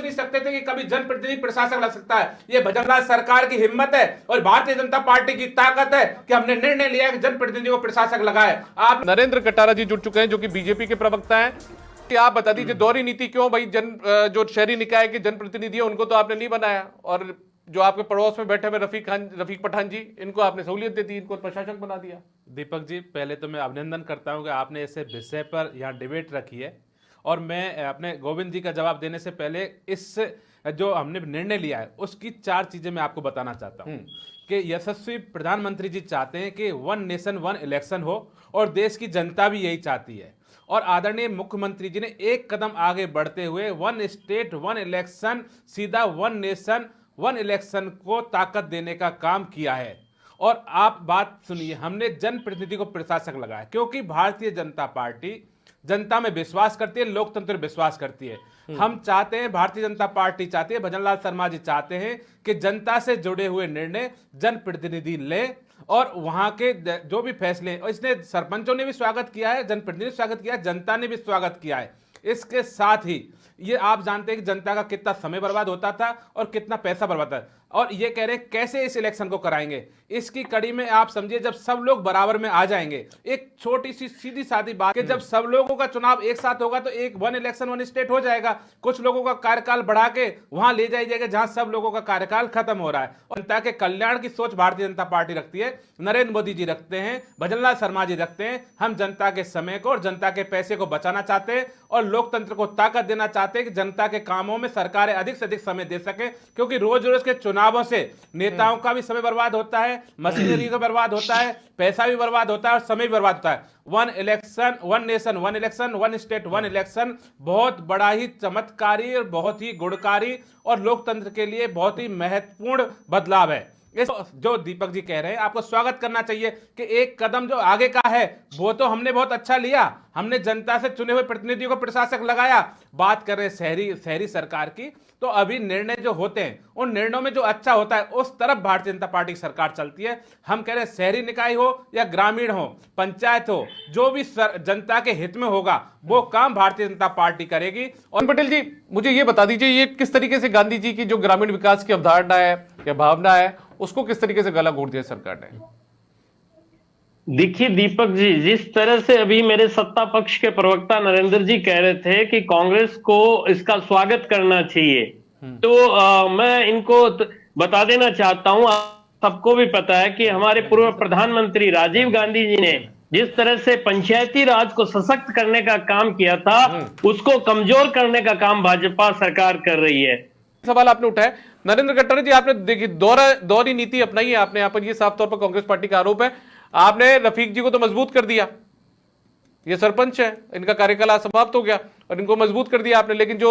नहीं सकते थे कि कभी जनप्रतिनिधि प्रशासक लग सकता है। ये भजनलाल सरकार की हिम्मत है और भारतीय जनता पार्टी की ताकत है कि हमने निर्णय लिया कि जनप्रतिनिधि को प्रशासक लगाए। आप नरेंद्र कटारा जी जुड़ चुके हैं जो कि बीजेपी के प्रवक्ता हैं। कि आप बता दीजिए दोहरी नीति क्यों भाई? जो शहरी निकाय के जनप्रतिनिधि है उनको तो आपने नहीं बनाया, और जो आपके पड़ोस में बैठे हुए रफीक पठान जी, इनको आपने सहूलियत दे दी, इनको प्रशासक बना दिया। दीपक जी, पहले तो मैं अभिनंदन करता हूं कि आपने ऐसे विषय पर यहाँ डिबेट रखी है। और मैं अपने गोविंद जी का जवाब देने से पहले इस जो हमने निर्णय लिया है उसकी 4 चीजें मैं आपको बताना चाहता हूं कि यशस्वी प्रधानमंत्री जी चाहते हैं कि 1 नेशन 1 इलेक्शन हो, और देश की जनता भी यही चाहती है। और आदरणीय मुख्यमंत्री जी ने एक कदम आगे बढ़ते हुए 1 स्टेट 1 इलेक्शन, सीधा 1 नेशन 1 इलेक्शन को ताकत देने का काम किया है। और आप बात सुनिए, हमने जनप्रतिनिधि को प्रशासक लगाया क्योंकि भारतीय जनता पार्टी जनता में विश्वास करती है, लोकतंत्र में विश्वास करती है। हम चाहते हैं, भारतीय जनता पार्टी चाहती है, भजनलाल शर्मा जी चाहते हैं कि जनता से जुड़े हुए निर्णय जनप्रतिनिधि ले, और वहां के जो भी फैसले, और इसने सरपंचों ने भी स्वागत किया है, जनप्रतिनिधि स्वागत किया है, जनता ने भी स्वागत किया है। इसके साथ ही ये आप जानते हैं कि जनता का कितना समय बर्बाद होता था और कितना पैसा बर्बाद था, और ये कह रहे हैं कैसे इस इलेक्शन को कराएंगे। इसकी कड़ी में आप समझिए, जब सब लोग बराबर में आ जाएंगे, एक छोटी सी सीधी सादी बात कि जब सब लोगों का चुनाव एक साथ होगा तो एक 1 इलेक्शन 1 स्टेट हो जाएगा। कुछ लोगों का कार्यकाल बढ़ा के वहां ले जाया जाएगा जहां सब लोगों का कार्यकाल खत्म हो रहा है। और जनता के कल्याण की सोच भारतीय जनता पार्टी रखती है, नरेंद्र मोदी जी रखते हैं, भजनलाल शर्मा जी रखते हैं। हम जनता के समय को और जनता के पैसे को बचाना चाहते हैं और लोकतंत्र को ताकत देना चाहते हैं कि जनता के कामों में सरकारें अधिक से अधिक समय दे सके, क्योंकि रोज रोज के चुनावों से नेताओं का भी समय बर्बाद होता है, मशीनरी का बर्बाद होता है, पैसा भी बर्बाद होता है और समय भी बर्बाद होता है। 1 election 1 nation 1 election 1 state 1 election बहुत बड़ा ही चमत्कारी और बहुत ही गुणकारी और लोकतंत्र के लिए बहुत ही महत्वपूर्ण बदलाव है। इस जो दीपक जी कह रहे हैं, आपको स्वागत करना चाहिए कि एक कदम जो आगे का है वो तो हमने बहुत अच्छा लिया। हमने जनता से चुने हुए प्रतिनिधियों को प्रशासक लगाया। बात कर रहे हैं शहरी सरकार की, तो अभी निर्णय जो होते हैं उन निर्णयों में जो अच्छा होता है उस तरफ भारतीय जनता पार्टी की सरकार चलती है। हम कह रहे हैं शहरी निकाय हो या ग्रामीण हो, पंचायत हो, जो भी जनता के हित में होगा वो काम भारतीय जनता पार्टी करेगी। और पटेल जी, मुझे ये बता दीजिए, ये किस तरीके से गांधी जी की जो ग्रामीण विकास की अवधारणा है या भावना है उसको किस तरीके से गला घोट दिया सरकार ने? देखिए दीपक जी, जिस तरह से अभी मेरे सत्ता पक्ष के प्रवक्ता नरेंद्र जी कह रहे थे कि कांग्रेस को इसका स्वागत करना चाहिए, तो मैं इनको बता देना चाहता हूं, सबको भी पता है कि हमारे पूर्व प्रधानमंत्री राजीव गांधी जी ने जिस तरह से पंचायती राज को सशक्त करने का काम किया था, उसको कमजोर करने का काम भाजपा सरकार कर रही है। सवाल आपने उठाया नरेंद्र कटारा जी, आपने देखिए दोहरी नीति अपनाई है आपने यहाँ पर। ये साफ तौर पर कांग्रेस पार्टी का आरोप है। आपने रफीक जी को तो मजबूत कर दिया, ये सरपंच है, इनका कार्यकाल आज समाप्त हो गया और इनको मजबूत कर दिया आपने, लेकिन जो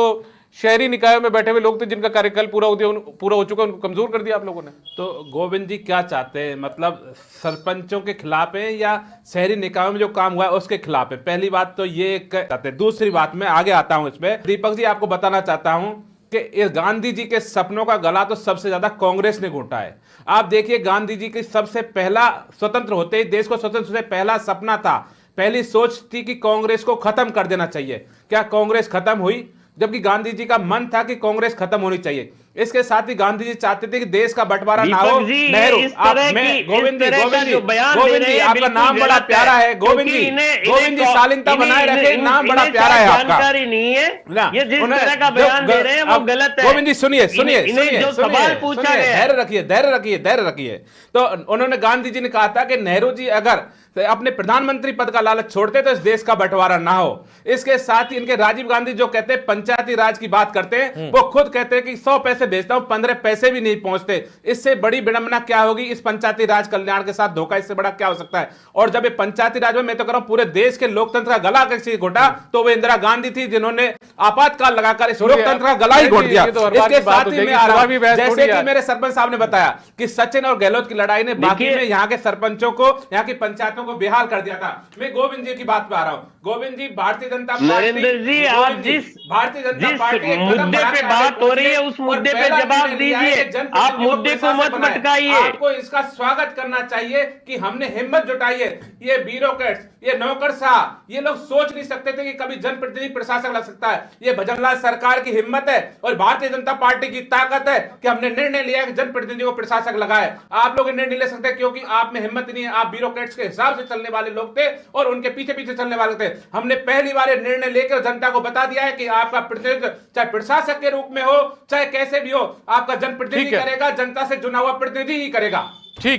शहरी निकायों में बैठे हुए लोग थे जिनका कार्यकाल पूरा हो चुका उनको कमजोर कर दिया आप लोगों ने। तो गोविंद जी क्या चाहते हैं, मतलब सरपंचों के खिलाफ है या शहरी निकायों में जो काम हुआ है उसके खिलाफ है? पहली बात तो ये चाहते हैं। दूसरी बात मैं आगे आता हूं इसमें। दीपक जी, आपको बताना चाहता हूं कि गांधी जी के सपनों का गला तो सबसे ज्यादा कांग्रेस ने घोटा है। आप देखिए, गांधी जी की सबसे पहला स्वतंत्र होते ही देश को स्वतंत्र से पहला सपना था, पहली सोच थी कि कांग्रेस को खत्म कर देना चाहिए। क्या कांग्रेस खत्म हुई? जबकि गांधी जी का मन था कि कांग्रेस खत्म होनी चाहिए। इसके साथ ही गांधी जी चाहते थे कि देश का बंटवारा ना हो। नेहरू, गोविंद जी आपका नाम बड़ा प्यारा है। गोविंद जी शालीनता बनाए रखे, नाम बड़ा प्यारा है आपका। जानकारी नहीं है, ये जिस तरह का बयान दे रहे हैं वो गलत है। गोविंद जी सुनिए, जो सवाल पूछा गया, धैर्य रखिए। तो उन्होंने, गांधी जी ने कहा था कि नेहरू जी अगर अपने प्रधानमंत्री पद का लालच छोड़ते तो इस देश का बंटवारा ना हो। इसके साथ ही इनके राजीव गांधी जो कहते हैं पंचायती राज की बात करते हैं, वो खुद कहते हैं कि 100 पैसे भेजता हूं, 15 पैसे भी नहीं पहुंचते। इससे बड़ी विडंबना क्या होगी? इस पंचायती राज कल्याण के साथ धोखा इससे बड़ा क्या हो सकता है? और जब ये पंचायती राज में, मैं तो कह रहा हूं, पूरे देश के लोकतंत्र का गला किसी घोटा तो वो इंदिरा गांधी थी, जिन्होंने आपातकाल लगाकर इस लोकतंत्र का गला ही घोट दिया। इसके साथ ही मैं आ रहा हूं, जैसे कि मेरे सरपंच साहब ने बताया कि सचिन और गहलोत की लड़ाई ने बाकी में यहाँ के सरपंचों को, यहाँ की पंचायतों को बेहाल कर दिया था। मैं गोविंद जी की बात पे आ रहा हूं। गोविंद जी, भारतीय जनता पार्टी, नरेंद्र जी, आप जिस भारतीय जनता पार्टी मुद्दे पे बात हो रही है उस मुद्दे मुद्दे पे पहला जवाब निर्णय लिया है दीजिए, कि जनप्रतिनिधियों आप को मुद्दे को प्रशासक मत बनाएं। भटकाइए। आपको इसका स्वागत करना चाहिए कि हमने हिम्मत जुटाई है। ये ब्यूरोक्रेट्स, ये नौकरशाह, ये लोग सोच नहीं सकते थे कि कभी जनप्रतिनिधि प्रशासक लग सकता है। ये भजनलाल सरकार की हिम्मत है और भारतीय जनता पार्टी की ताकत है कि हमने निर्णय लिया है कि जनप्रतिनिधियों को प्रशासक लगाए। आप लोग निर्णय ले सकते हैं क्योंकि आप में हिम्मत नहीं है। आप ब्यूरोक्रेट्स के हिसाब से चलने वाले लोग थे और उनके पीछे पीछे चलने वाले थे। हमने पहली बार निर्णय लेकर जनता को बता दिया है कि आपका प्रतिनिधित्व चाहे प्रशासक के रूप में हो चाहे कैसे भी हो, आपका जनप्रतिनिधि ठीक है। करेगा, जनता से चुना हुआ प्रतिनिधि ही करेगा। ठीक।